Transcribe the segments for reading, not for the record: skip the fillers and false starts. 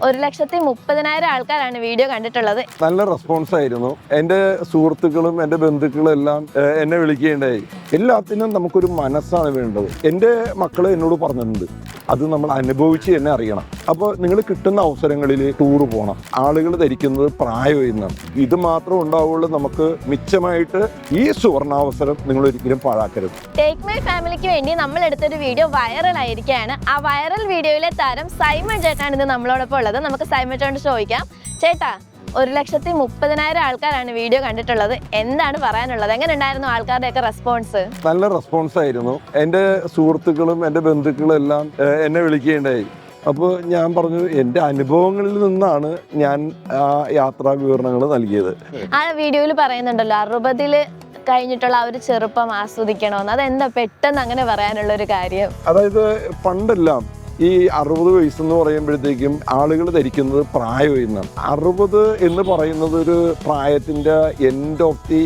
1,30,000 ആൾക്കാരാണ് വീഡിയോ കണ്ടിട്ടുള്ളത്. നല്ല റെസ്പോൺസ് ആയിരുന്നു. എൻ്റെ സുഹൃത്തുക്കളും എൻ്റെ ബന്ധുക്കളും എല്ലാം എന്നെ വിളിക്കുകയുണ്ടായി. എല്ലാത്തിനും നമുക്കൊരു മനസ്സാണ് വേണ്ടത്. എൻ്റെ മക്കൾ എന്നോട് പറഞ്ഞിട്ടുണ്ട്, അത് നമ്മൾ അനുഭവിച്ച് തന്നെ അറിയണം. അപ്പോൾ നിങ്ങൾ കിട്ടുന്ന അവസരങ്ങളിൽ ടൂർ പോകണം. ആളുകൾ ധരിക്കുന്നത് പ്രായം എന്നാണ്. ഇത് മാത്രം ഉണ്ടാവുള്ളൂ. നമുക്ക് മിച്ചമായിട്ട് ഈ സുവർണാവസരം നിങ്ങൾ ഒരിക്കലും പാഴാക്കരുത്. ടേക്ക് മൈ ഫാമിലിക്ക് വേണ്ടി നമ്മൾ എടുത്തൊരു വീഡിയോ വൈറൽ ആയിരിക്കുകയാണ്. ആ വൈറൽ വീഡിയോയിലെ താരം സൈമൺ ചേട്ടനാണ് ഇന്ന് നമ്മളോടൊപ്പം ഉള്ളത്. നമുക്ക് സൈമൺ ചേട്ടനോട് ചോദിക്കാം. ചേട്ടാ, 1,30,000 ആൾക്കാരാണ് വീഡിയോ കണ്ടിട്ടുള്ളത്. എന്താണ് പറയാനുള്ളത്? എങ്ങനെ ഉണ്ടായിരുന്നു ആൾക്കാരുടെയൊക്കെ റെസ്പോൺസ്? നല്ല റെസ്പോൺസ് ആയിരുന്നു. എൻ്റെ സുഹൃത്തുക്കളും എൻ്റെ ബന്ധുക്കളും എല്ലാം എന്നെ വിളിക്കുകയുണ്ടായി. അപ്പോൾ ഞാൻ പറഞ്ഞു, എൻ്റെ അനുഭവങ്ങളിൽ നിന്നാണ് ഞാൻ ആ യാത്രാ വിവരണങ്ങൾ നൽകിയത്. ആ വീഡിയോയിൽ പറയുന്നുണ്ടല്ലോ 60 കഴിഞ്ഞിട്ടുള്ള ആ ഒരു ചെറുപ്പം ആസ്വദിക്കണമെന്ന്. അതെന്താ പെട്ടെന്ന് അങ്ങനെ പറയാനുള്ള ഒരു കാര്യം? അതായത് പണ്ടെല്ലാം ഈ 60 വയസ്സെന്ന് പറയുമ്പോഴത്തേക്കും ആളുകൾ ധരിക്കുന്നത് പ്രായം എന്നാണ്. 60 എന്ന് പറയുന്നത് ഒരു പ്രായത്തിന്റെ എൻഡ് ഓഫ് ദി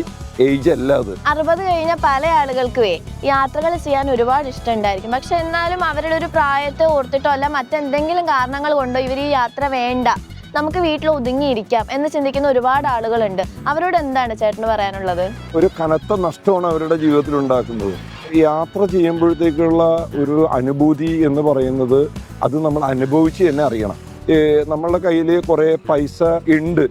ഏജ് അല്ല. അത് 60 കഴിഞ്ഞ പല ആളുകൾക്കുവേ യാത്രകൾ ചെയ്യാൻ ഒരുപാട് ഇഷ്ടമുണ്ടായിരിക്കും. പക്ഷെ എന്നാലും അവരുടെ ഒരു പ്രായത്തെ ഓർത്തിട്ടോ അല്ല മറ്റെന്തെങ്കിലും കാരണങ്ങൾ കൊണ്ടോ ഇവർ ഈ യാത്ര വേണ്ട, നമുക്ക് വീട്ടിൽ ഒതുങ്ങിയിരിക്കാം എന്ന് ചിന്തിക്കുന്ന ഒരുപാട് ആളുകളുണ്ട്. അവരോട് എന്താണ് ചേട്ടന് പറയാനുള്ളത്? ഒരു കനത്ത നഷ്ടമാണ് അവരുടെ ജീവിതത്തിൽ ഉണ്ടാക്കുന്നത്. യാത്ര ചെയ്യുമ്പോഴത്തേക്കുള്ള ഒരു അനുഭൂതി എന്ന് പറയുന്നത് അത് നമ്മൾ അനുഭവിച്ച് തന്നെ അറിയണം. നമ്മളുടെ കയ്യിൽ കുറേ പൈസ ഉണ്ട്,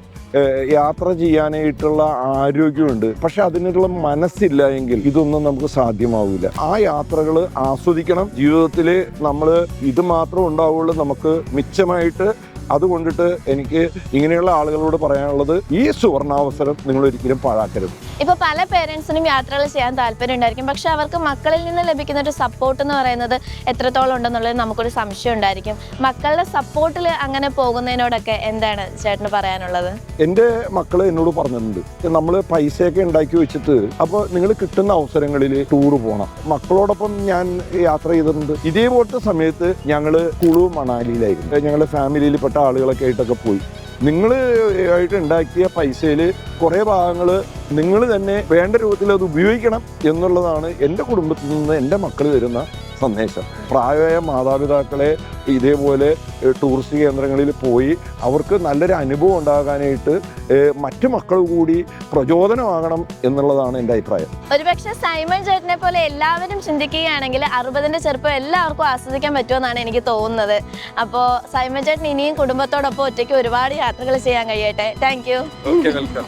യാത്ര ചെയ്യാനായിട്ടുള്ള ആരോഗ്യമുണ്ട്, പക്ഷെ അതിനുള്ള മനസ്സില്ല എങ്കിൽ ഇതൊന്നും നമുക്ക് സാധ്യമാവില്ല. ആ യാത്രകൾ ആസ്വദിക്കണം. ജീവിതത്തിൽ നമ്മൾ ഇത് മാത്രം ഉണ്ടാവുള്ളൂ നമുക്ക് മിച്ചമായിട്ട്. അതുകൊണ്ടിട്ട് എനിക്ക് ഇങ്ങനെയുള്ള ആളുകളോട് പറയാനുള്ളത്, ഈ സുവർണാവസരം നിങ്ങൾ ഒരിക്കലും പാഴാക്കരുത്. ഇപ്പൊ പല പേരൻസിനും യാത്രകൾ ചെയ്യാൻ താല്പര്യം ഉണ്ടായിരിക്കും, പക്ഷെ അവർക്ക് മക്കളിൽ നിന്ന് ലഭിക്കുന്ന ഒരു സപ്പോർട്ട് എന്ന് പറയുന്നത് എത്രത്തോളം ഉണ്ടെന്നുള്ളത് നമുക്കൊരു സംശയം ഉണ്ടായിരിക്കും. മക്കളുടെ സപ്പോർട്ടിൽ അങ്ങനെ പോകുന്നതിനോടൊക്കെ എന്താണ് ചേട്ടന് പറയാനുള്ളത്? എൻ്റെ മക്കൾ എന്നോട് പറഞ്ഞിട്ടുണ്ട്, നമ്മൾ പൈസയൊക്കെ ഉണ്ടാക്കി വെച്ചിട്ട് അപ്പോൾ നിങ്ങൾ കിട്ടുന്ന അവസരങ്ങളിൽ ടൂർ പോകണം. മക്കളോടൊപ്പം ഞാൻ യാത്ര ചെയ്തിട്ടുണ്ട്. ഇതേപോലത്തെ സമയത്ത് ഞങ്ങൾ കുളു മണാലിയിലായിരുന്നു. ഞങ്ങളുടെ ഫാമിലിയിൽ പെട്ട ആളുകളൊക്കെ ആയിട്ടൊക്കെ പോയി. നിങ്ങൾ ആയിട്ട് ഉണ്ടാക്കിയ പൈസയിൽ കുറേ ഭാഗങ്ങൾ നിങ്ങൾ തന്നെ വേണ്ട രൂപത്തിൽ അത് ഉപയോഗിക്കണം എന്നുള്ളതാണ് എൻ്റെ കുടുംബത്തിൽ നിന്ന് എൻ്റെ മക്കൾ തരുന്ന സന്ദേശം. പ്രായമായ മാതാപിതാക്കളെ ഇതേപോലെ ടൂറിസ്റ്റ് കേന്ദ്രങ്ങളിൽ പോയി അവർക്ക് നല്ലൊരു അനുഭവം ഉണ്ടാകാനായിട്ട് മറ്റു മക്കൾ കൂടി പ്രചോദനമാകണം എന്നുള്ളതാണ് എൻ്റെ അഭിപ്രായം. ഒരുപക്ഷെ സൈമൺ ചേട്ടനെ പോലെ എല്ലാവരും ചിന്തിക്കുകയാണെങ്കിൽ 60ന്റെ ചെറുപ്പം എല്ലാവർക്കും ആസ്വദിക്കാൻ പറ്റുമെന്നാണ് എനിക്ക് തോന്നുന്നത്. അപ്പോൾ സൈമൺ ചേട്ടൻ ഇനിയും കുടുംബത്തോടൊപ്പം ഒറ്റയ്ക്ക് ഒരുപാട് യാത്രകൾ ചെയ്യാൻ കഴിയട്ടെ. Thank you. വെൽക്കം.